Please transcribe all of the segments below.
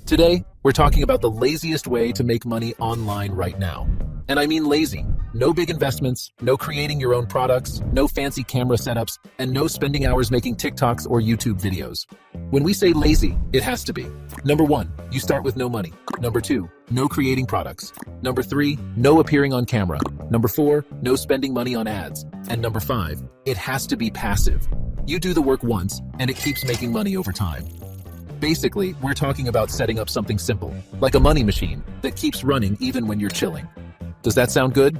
Today, we're talking about the laziest way to make money online right now. And I mean lazy. No big investments, no creating your own products, no fancy camera setups, and no spending hours making TikToks or YouTube videos. When we say lazy, it has to be. Number 1, you start with no money. Number 2, no creating products. Number 3, no appearing on camera. Number 4, no spending money on ads. And number 5, it has to be passive. You do the work once, and it keeps making money over time. Basically, we're talking about setting up something simple, like a money machine that keeps running even when you're chilling. Does that sound good?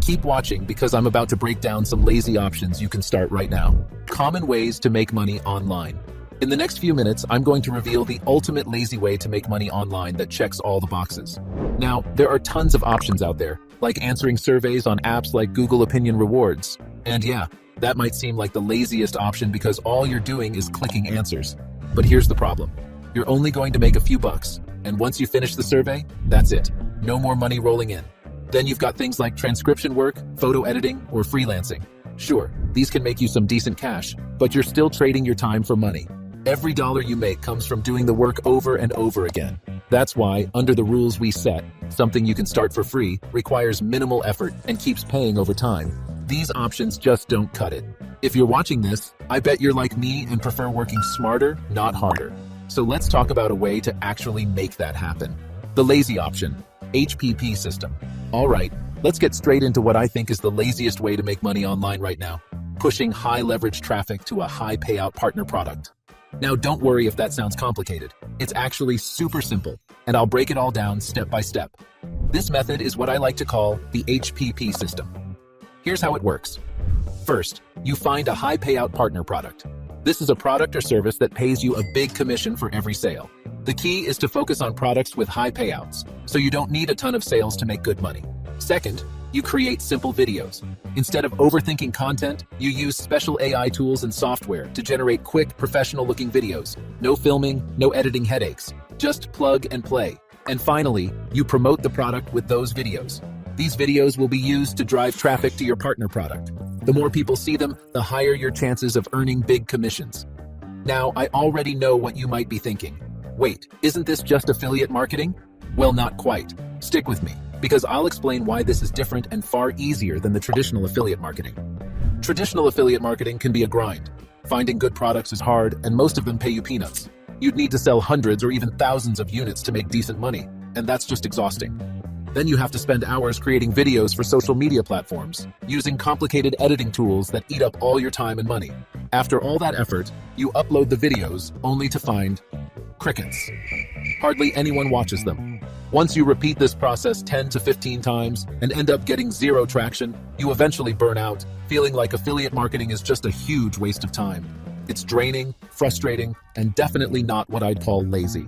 Keep watching because I'm about to break down some lazy options you can start right now. Common ways to make money online. In the next few minutes, I'm going to reveal the ultimate lazy way to make money online that checks all the boxes. Now, there are tons of options out there, like answering surveys on apps like Google Opinion Rewards. And yeah, that might seem like the laziest option because all you're doing is clicking answers. But here's the problem. You're only going to make a few bucks, and once you finish the survey, that's it. No more money rolling in. Then you've got things like transcription work, photo editing, or freelancing. Sure, these can make you some decent cash, but you're still trading your time for money. Every dollar you make comes from doing the work over and over again. That's why, under the rules we set, something you can start for free requires minimal effort and keeps paying over time. These options just don't cut it. If you're watching this, I bet you're like me and prefer working smarter, not harder. So let's talk about a way to actually make that happen. The lazy option, HPP System. All right, let's get straight into what I think is the laziest way to make money online right now, pushing high leverage traffic to a high payout partner product. Now don't worry if that sounds complicated. It's actually super simple, and I'll break it all down step by step. This method is what I like to call the HPP system. Here's how it works. First, you find a high payout partner product. This is a product or service that pays you a big commission for every sale. The key is to focus on products with high payouts, so you don't need a ton of sales to make good money. Second, you create simple videos. Instead of overthinking content, you use special AI tools and software to generate quick, professional-looking videos. No filming, no editing headaches. Just plug and play. And finally, you promote the product with those videos. These videos will be used to drive traffic to your partner product. The more people see them, the higher your chances of earning big commissions. Now, I already know what you might be thinking. Wait, isn't this just affiliate marketing? Well, not quite. Stick with me, because I'll explain why this is different and far easier than the traditional affiliate marketing. Traditional affiliate marketing can be a grind. Finding good products is hard, and most of them pay you peanuts. You'd need to sell hundreds or even thousands of units to make decent money, and that's just exhausting. Then you have to spend hours creating videos for social media platforms, using complicated editing tools that eat up all your time and money. After all that effort, you upload the videos only to find crickets. Hardly anyone watches them. Once you repeat this process 10 to 15 times and end up getting zero traction, you eventually burn out, feeling like affiliate marketing is just a huge waste of time. It's draining, frustrating, and definitely not what I'd call lazy.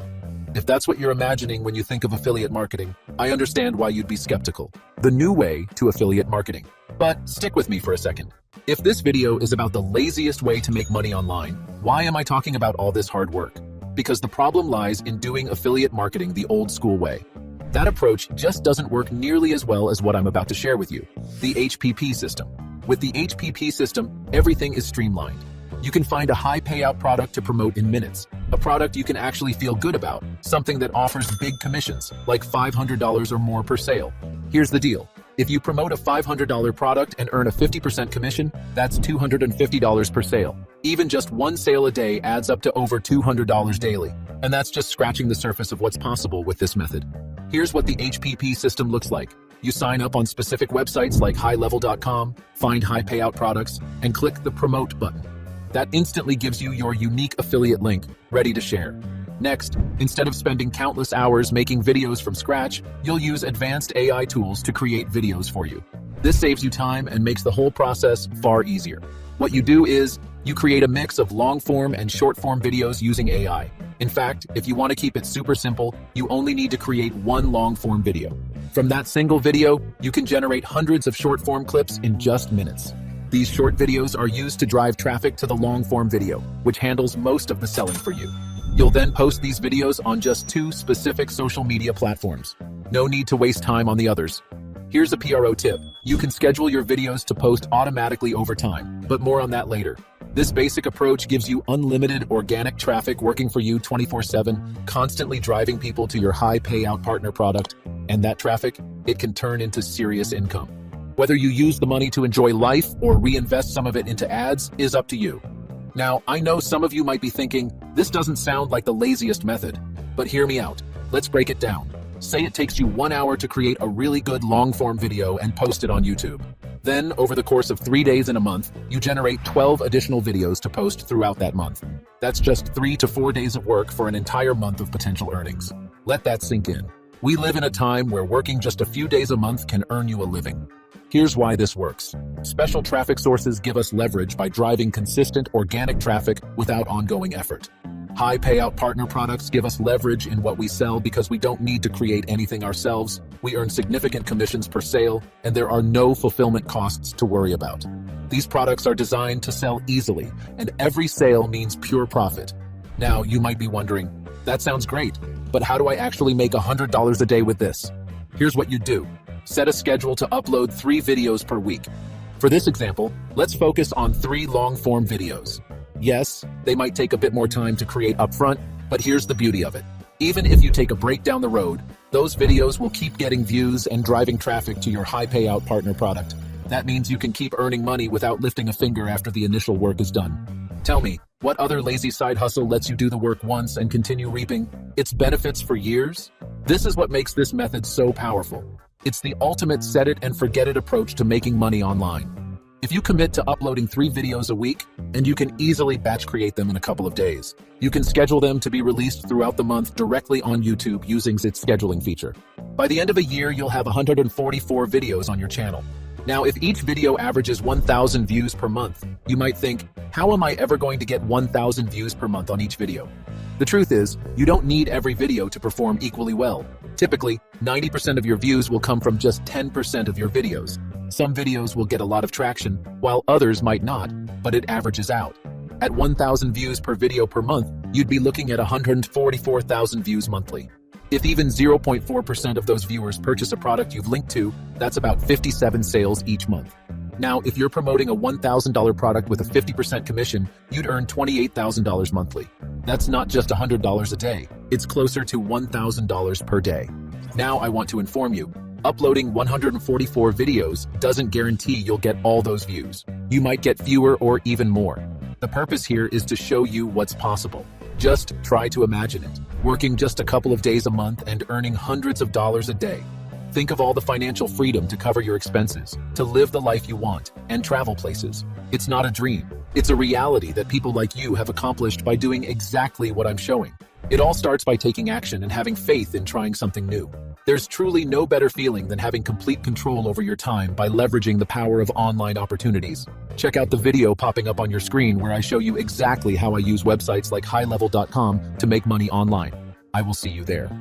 If that's what you're imagining when you think of affiliate marketing, I understand why you'd be skeptical. The new way to affiliate marketing. But stick with me for a second. If this video is about the laziest way to make money online, why am I talking about all this hard work? Because the problem lies in doing affiliate marketing the old school way. That approach just doesn't work nearly as well as what I'm about to share with you, the HPP system. With the HPP system, everything is streamlined. You can find a high payout product to promote in minutes, a product you can actually feel good about, something that offers big commissions, like $500 or more per sale. Here's the deal. If you promote a $500 product and earn a 50% commission, that's $250 per sale. Even just one sale a day adds up to over $200 daily. And that's just scratching the surface of what's possible with this method. Here's what the HPP system looks like. You sign up on specific websites like highlevel.com, find high payout products, and click the promote button. That instantly gives you your unique affiliate link, ready to share. Next, instead of spending countless hours making videos from scratch, you'll use advanced AI tools to create videos for you. This saves you time and makes the whole process far easier. What you do is, you create a mix of long-form and short-form videos using AI. In fact, if you want to keep it super simple, you only need to create one long-form video. From that single video, you can generate hundreds of short-form clips in just minutes. These short videos are used to drive traffic to the long-form video, which handles most of the selling for you. You'll then post these videos on just 2 specific social media platforms. No need to waste time on the others. Here's a PRO tip. You can schedule your videos to post automatically over time, but more on that later. This basic approach gives you unlimited organic traffic working for you 24/7, constantly driving people to your high payout partner product, and that traffic, it can turn into serious income. Whether you use the money to enjoy life or reinvest some of it into ads is up to you. Now, I know some of you might be thinking, this doesn't sound like the laziest method, but hear me out. Let's break it down. Say it takes you 1 hour to create a really good long-form video and post it on YouTube. Then, over the course of 3 days in a month, you generate 12 additional videos to post throughout that month. That's just 3 to 4 days of work for an entire month of potential earnings. Let that sink in. We live in a time where working just a few days a month can earn you a living. Here's why this works. Special traffic sources give us leverage by driving consistent organic traffic without ongoing effort. High payout partner products give us leverage in what we sell because we don't need to create anything ourselves. We earn significant commissions per sale, and there are no fulfillment costs to worry about. These products are designed to sell easily, and every sale means pure profit. Now, you might be wondering, that sounds great, but how do I actually make $100 a day with this? Here's what you do. Set a schedule to upload 3 videos per week. For this example, let's focus on 3 long-form videos. Yes, they might take a bit more time to create upfront, but here's the beauty of it. Even if you take a break down the road, those videos will keep getting views and driving traffic to your high payout partner product. That means you can keep earning money without lifting a finger after the initial work is done. Tell me, what other lazy side hustle lets you do the work once and continue reaping its benefits for years? This is what makes this method so powerful. It's the ultimate set it and forget it approach to making money online. If you commit to uploading 3 videos a week, and you can easily batch create them in a couple of days, you can schedule them to be released throughout the month directly on YouTube using its scheduling feature. By the end of a year, you'll have 144 videos on your channel. Now, if each video averages 1,000 views per month, you might think, how am I ever going to get 1,000 views per month on each video? The truth is, you don't need every video to perform equally well. Typically, 90% of your views will come from just 10% of your videos. Some videos will get a lot of traction, while others might not, but it averages out. At 1,000 views per video per month, you'd be looking at 144,000 views monthly. If even 0.4% of those viewers purchase a product you've linked to, that's about 57 sales each month. Now, if you're promoting a $1,000 product with a 50% commission, you'd earn $28,000 monthly. That's not just $100 a day, it's closer to $1,000 per day. Now I want to inform you, uploading 144 videos doesn't guarantee you'll get all those views. You might get fewer or even more. The purpose here is to show you what's possible. Just try to imagine it, working just a couple of days a month and earning hundreds of dollars a day. Think of all the financial freedom to cover your expenses, to live the life you want, and travel places. It's not a dream. It's a reality that people like you have accomplished by doing exactly what I'm showing. It all starts by taking action and having faith in trying something new. There's truly no better feeling than having complete control over your time by leveraging the power of online opportunities. Check out the video popping up on your screen where I show you exactly how I use websites like highlevel.com to make money online. I will see you there.